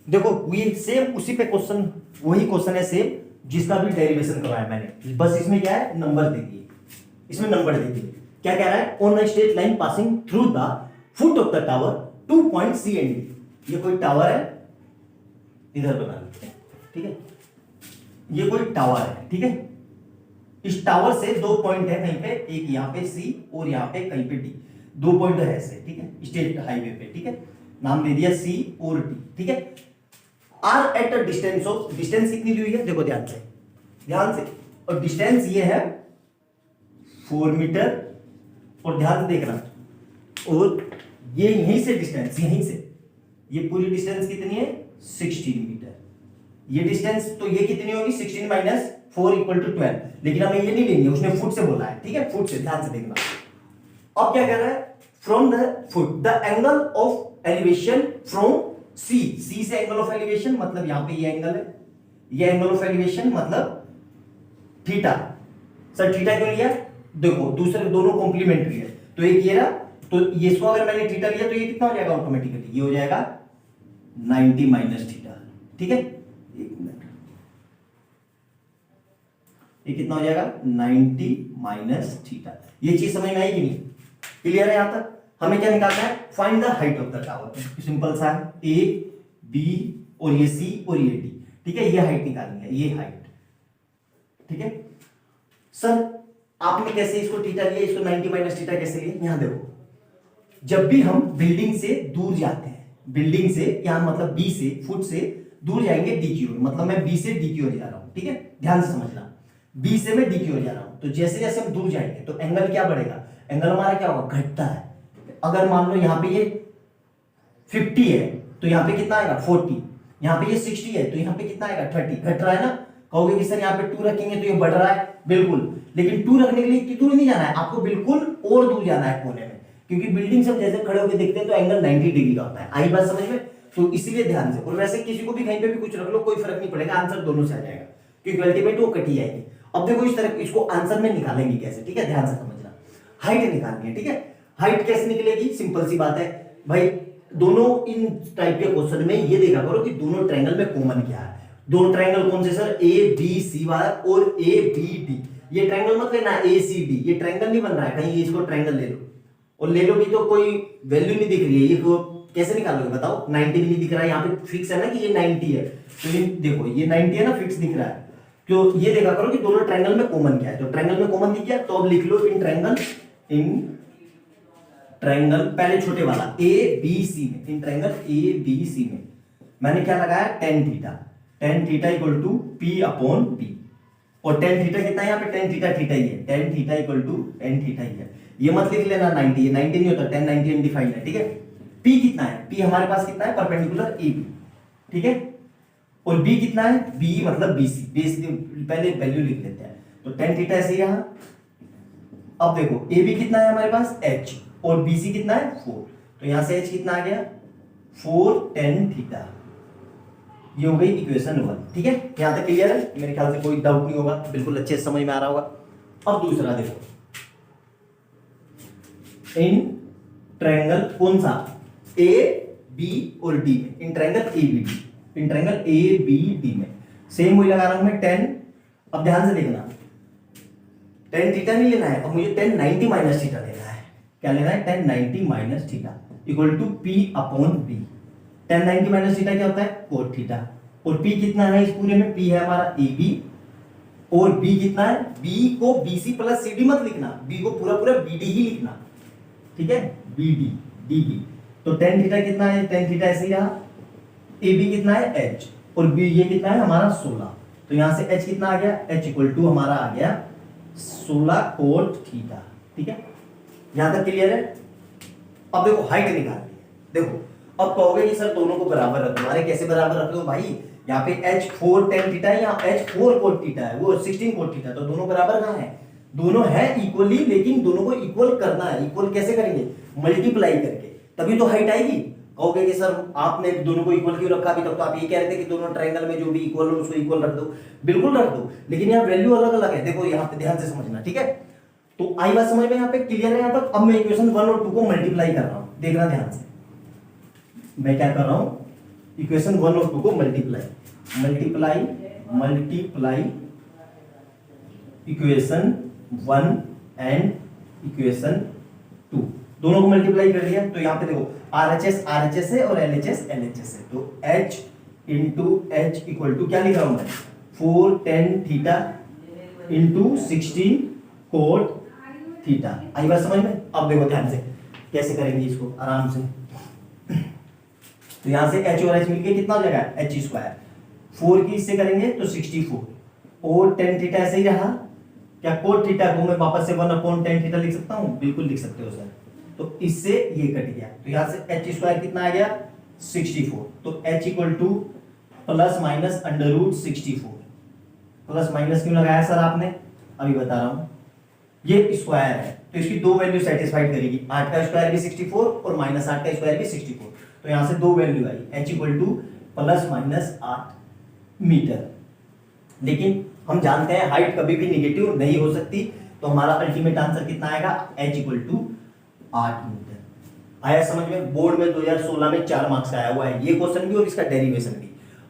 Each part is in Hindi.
देखो ये सेम उसी पे क्वेश्चन, वही क्वेश्चन है सेम जिसका भी डेरिवेशन करवाया मैंने, बस इसमें क्या है नंबर दे दिए, इसमें नंबर दे दिए। क्या कह रहा है, on a straight line passing through the foot of the tower 2 point C and D. ये कोई टावर है, इधर बना लेते हैं, ठीक है, ये कोई टावर है, ठीक है। इस टावर से 2 पॉइंट है कहीं पे, एक यहाँ पे सी और यहाँ पे कहीं पे डी, 2 पॉइंट है ऐसे, ठीक है, स्टेट हाईवे पे, ठीक है, नाम दे दिया सी और डी, ठीक है। Are at a distance of, distance कितनी दी हुई है देखो ध्यान से, ध्यान से, और डिस्टेंस ये है 4 मीटर, और ध्यान से देखना, और ये यहीं से डिस्टेंस, यहीं से ये पूरी डिस्टेंस कितनी है 16 मीटर। ये डिस्टेंस तो ये कितनी होगी 16 माइनस 4 इक्वल टू 12, लेकिन हमें ये नहीं लेनी है, उसने फुट से बोला है, ठीक है, फुट से, ध्यान से देखना। अब क्या कर रहा है, from the foot the angle of elevation from C, C से एंगल ऑफ एलिवेशन मतलब यहां पे ये एंगल है, ये एंगल ऑफ एलिवेशन मतलब थीटा। सर थीटा क्यों लिया, देखो दूसरे दोनों कॉम्प्लीमेंट्री है, तो एक ये रहा, तो ये इसको अगर मैंने थीटा लिया तो ये कितना हो जाएगा ऑटोमेटिकली, ये हो जाएगा 90 माइनस थीटा, ठीक है। एक मिनट, ये कितना हो जाएगा 90 माइनस थीटा। ये चीज समझ में आई कि नहीं, क्लियर है यहां तक। हमें क्या निकालना है, find the height of the tower, simple सा है, ए बी और ये सी और ये डी, ठीक है, ये हाइट निकालनी है, ये हाइट, ठीक है। सर आपने कैसे इसको थीटा लिया, इसको 90 माइनस थीटा कैसे लिया, यहां देखो, जब भी हम बिल्डिंग से दूर जाते हैं, बिल्डिंग से यहां मतलब बी से फुट से दूर जाएंगे डी की ओर, मतलब मैं बी से डी की ओर जा रहा हूं, ठीक है, ध्यान से समझना, बी से मैं डी की ओर जा रहा हूं, तो जैसे जैसे हम दूर जाएंगे तो एंगल क्या बढ़ेगा, एंगल हमारा क्या होगा घटता है। अगर मान लो यहां पे ये 50 है तो यहां पे कितना आएगा 40, यहां पे ये 60 है तो यहां पे कितना आएगा 30, घट रहा है ना। कहोगे कि सर यहां पे 2 रखेंगे तो ये बढ़ रहा है, बिल्कुल, लेकिन 2 रखने के लिए इतनी दूर नहीं जाना है, आपको बिल्कुल और दूर जाना है कोने में, क्योंकि बिल्डिंग से हम जैसे खड़े होकर देखते हैं तो एंगल 90 डिग्री का होता है, आई बात समझ में, तो इसीलिए ध्यान से। और वैसे किसी को भी कहीं पे भी कुछ रख लो कोई फर्क नहीं पड़ेगा, आंसर दोनों से आ जाएगा, क्योंकि अल्टीमेट वो कट ही जाएगी। अब देखो इस तरह इसको आंसर में निकालेंगे कैसे, ठीक है, ध्यान से समझना, हाइट निकालनी है, ठीक है। हाइट कैसे निकलेगी, सिंपल सी बात है भाई, दोनों इन टाइप के क्वेश्चन में ये देखा करो कि दोनों ट्रायंगल में कॉमन क्या है। दोनों ट्रायंगल कौन से सर, ए बी सी वाला और ए बी डी, ये ट्रायंगल मत लेना ए सी डी, ये ट्रायंगल नहीं बन रहा है कहीं, इसको ट्रायंगल ले लो, और ले लो भी तो कोई वैल्यू नहीं दिख रही है, ये कैसे निकालोगे बताओ, 90 भी नहीं दिख रहा है, यहाँ पे फिक्स है ना कि ये 90 है, तो ये देखो ये 90 है ना, फिक्स दिख रहा है, तो ये देखा करो कि दोनों ट्रायंगल में कॉमन क्या है, तो ट्रायंगल में कॉमन दिख गया तो अब लिख लो इन ट्रायंगल पहले छोटे वाला ए बी सी में, in triangle A B C में मैंने क्या लगाया tan theta, tan theta equal to P upon P, और tan थीटा कितना है यहाँ पे, tan थीटा थीटा ही है, tan theta equal to tan theta ही है, ये मत लिख लेना 90, ये 90 नहीं होता, tan 90 अनडिफाइंड है, ठीक है। p कितना है, p हमारे पास कितना है परपेंडिकुलर ए बी, ठीक है, और b कितना है, b मतलब BC, पहले वैल्यू लिख लेते हैं, तो tan थीटा ऐसे यहाँ। अब देखो ए बी कितना है हमारे पास h, और BC कितना है 4, तो यहां से h कितना आ गया 4 tan थीटा, ये हो गई इक्वेशन 1, ठीक है, यहां तक क्लियर है, मेरे ख्याल से कोई डाउट नहीं होगा, बिल्कुल अच्छे से समझ में आ रहा होगा। अब दूसरा देखो, इन ट्रायंगल कौन सा ए बी और डी में, in triangle A B D, in triangle A B D में सेम वही लगा रहा हूं मैं tan। अब ध्यान से देखना, tan थीटा नहीं लेना है, अब मुझे tan 90 माइनस थीटा लेना है, क्या लेना है tan 90 minus theta equal to p upon b। tan 90 minus theta क्या होता है cot थीटा, और p कितना है इस पूरे में, p है हमारा ab, और b कितना है, b को bc प्लस cd मत लिखना, b को पूरा पूरा bd ही लिखना, ठीक है, bd db, तो tan थीटा कितना है, tan थीटा ऐसे ही रहा, ab कितना है h, और b ये कितना है हमारा 16, तो यहां से h कितना आ गया, h इक्वल टू हमारा आ गया 16 cot थीटा, ठीक है, यहां तक क्लियर है। अब देखो हाइट निकालनी है, देखो अब कहोगे कि सर दोनों को बराबर रख दो, अरे कैसे बराबर रख दो भाई, यहाँ पे h4 tan थीटा है, यहाँ h4 cot थीटा है, वो 16 cot थीटा, तो दोनों बराबर कहां है, दोनों है इक्वली, लेकिन दोनों को इक्वल करना है, इक्वल कैसे करेंगे, मल्टीप्लाई करके, तभी तो हाइट आएगी। कहोगे कि सर आपने दोनों को इक्वल क्यों रखा, अभी तक तो आप ये कह रहे थे कि दोनों ट्रायंगल में जो भी इक्वल हो उसको इक्वल रख दो, बिल्कुल रख दो, लेकिन यहाँ वैल्यू अलग अलग है, देखो यहाँ पे ध्यान से समझना, ठीक है। तो आई बात समझ में यहाँ पे क्लियर है यहाँ तक। अब मैं इक्वेशन 1 और 2 को मल्टीप्लाई कर रहा हूं, देखना ध्यान से, मैं क्या कर रहा हूं इक्वेशन 1 और 2 को मल्टीप्लाई इक्वेशन 1 एंड इक्वेशन 2 दोनों को मल्टीप्लाई कर दिया। तो यहाँ पे देखो RHS है और LHS है, तो H into H equal to क्या लिख रहा हूं मैं 4 tan theta into 16 cot theta. आई बात समझ में? अब देखो ध्यान से कैसे करेंगे इसको आराम से। तो यहां से H और H मिलके कितना हो जाएगा H स्क्वायर, 4 की इससे करेंगे तो 64 और tan थीटा ऐसे ही रहा। क्या कोट थीटा को मैं वापस से 1/tan थीटा लिख सकता हूं? बिल्कुल लिख सकते हो सर। तो इससे ये कट गया, तो यहां से H स्क्वायर कितना आ गया 64। तो H equal to plus minus under root 64। Plus minus क्यों लगाया सर आपने? अभी बता रहा हूं। ये स्क्वायर है तो इसकी दो वैल्यू सेटिस्फाइड करेगी, 8 का स्क्वायर भी 64 और माइनस 8 का स्क्वायर भी 64। तो यहां से दो वैल्यू आई, H equal to plus minus 8 metre. लेकिन हम जानते हैं हाइट कभी भी निगेटिव नहीं हो सकती, तो हमारा अल्टीमेट आंसर कितना आएगा H इक्वल टू 8 मीटर। आया समझ में? बोर्ड में 2016 में 4 मार्क्स का आया हुआ है ये क्वेश्चन भी और इसका डेरिवेशन भी।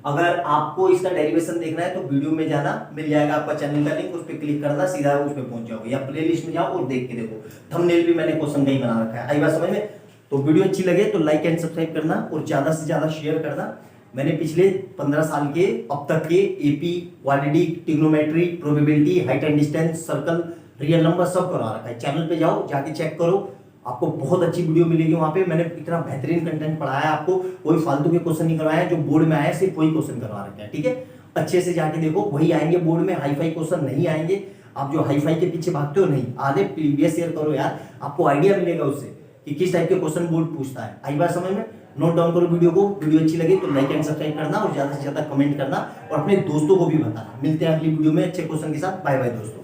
अगर आपको इसका डेरिवेशन देखना है तो वीडियो में जाना, मिल जाएगा आपका चैनल का लिंक, उस पर क्लिक करना, सीधा उस पर पहुंच जाओगे, या प्लेलिस्ट में जाओ और देख के देखो। थंबनेल भी मैंने क्वेश्चन का ही बना रखा है। आई बात समझ में? तो वीडियो अच्छी लगे तो लाइक एंड सब्सक्राइब करना और ज्यादा से ज्यादा शेयर करना। मैंने पिछले 15 साल के अब तक के AP, quadratic, trigonometry, probability, height and distance, circle, real number सब करवा रखा है। चैनल पे जाओ, जाके चेक करो, आपको बहुत अच्छी वीडियो मिलेगी वहां पे। मैंने इतना बेहतरीन कंटेंट पढ़ाया है आपको, कोई फालतू के क्वेश्चन नहीं करवाए, जो बोर्ड में आए सिर्फ वही क्वेश्चन करवा रखे हैं। ठीक है, अच्छे से जाके देखो, वही आएंगे बोर्ड में, हाई फाई क्वेश्चन नहीं आएंगे। आप जो हाई फाई के पीछे भागते हो नहीं, आधे प्रीवियस ईयर करो यार, आपको आइडिया मिलेगा उससे कि किस टाइप के क्वेश्चन बोर्ड पूछता है। आई बात समझ में? नोट डाउन करो वीडियो को। वीडियो अच्छी लगे तो लाइक एंड सब्सक्राइब करना और ज्यादा से ज्यादा कमेंट करना और अपने दोस्तों को भी बताना। मिलते हैं अगली वीडियो में अच्छे क्वेश्चन के साथ। बाय बाय दोस्तों।